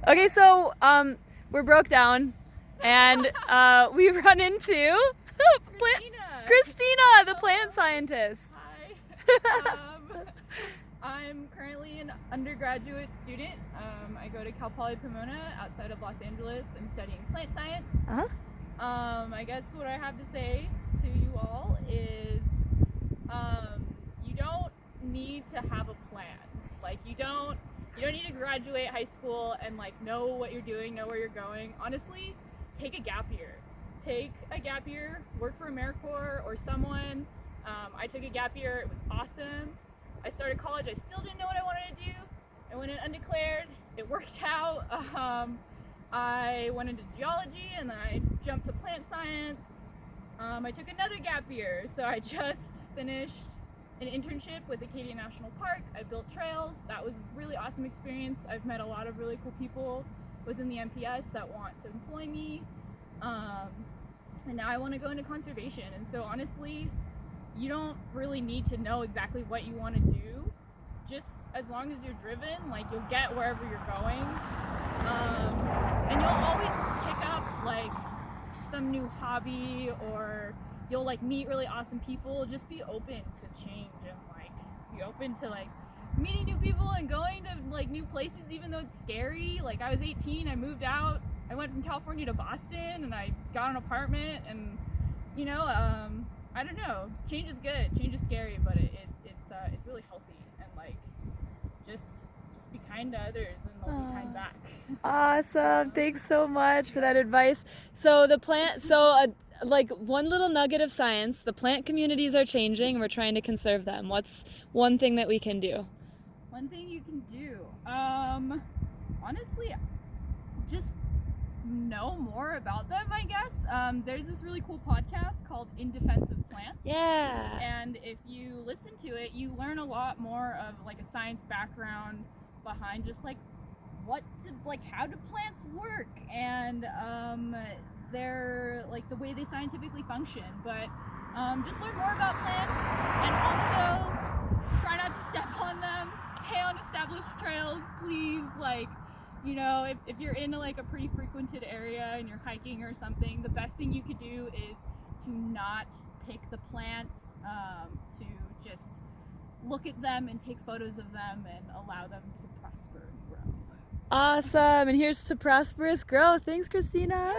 Okay, so we're broke down, and we run into Christina, the plant scientist. Hi. I'm currently an undergraduate student. I go to Cal Poly Pomona outside of Los Angeles. I'm studying plant science. Uh-huh. I guess what I have to say to you all is you don't need to have a plan. Like you don't need to graduate high school and like know what you're doing, know where you're going. Honestly, take a gap year. Take a gap year, work for AmeriCorps or someone. I took a gap year. It was awesome. I started college. I still didn't know what I wanted to do. I went in undeclared. It worked out. I went into geology and then I jumped to plant science. I took another gap year. So I just finished an internship with Acadia National Park. I built trails. That was a really awesome experience. I've met a lot of really cool people within the MPS that want to employ me. And now I want to go into conservation. And so honestly, you don't really need to know exactly what you want to do. Just as long as you're driven, like you'll get wherever you're going. And you'll always pick up like some new hobby, or you'll like meet really awesome people. Just be open to change and like be open to like meeting new people and going to like new places, even though it's scary. Like I was 18, I moved out. I went from California to Boston and I got an apartment, and you know, I don't know. Change is good. Change is scary, but it's really healthy, and like just be kind to others and they'll be kind back. Awesome. Thanks so much for that advice. So like one little nugget of science, the plant communities are changing and we're trying to conserve them. What's one thing that we can do? One thing you can do, honestly, just know more about them, I guess. There's this really cool podcast called In Defense of Plants. Yeah. And if you listen to it, you learn a lot more of like a science background behind just like how do plants work, and they're like the way they scientifically function. But just learn more about plants, and also try not to step on them. Stay on established trails, please. Like, you know, if you're in like a pretty frequented area and you're hiking or something, the best thing you could do is to not pick the plants, to just look at them and take photos of them and allow them to prosper and grow. Awesome. And here's to prosperous growth. Thanks, Christina.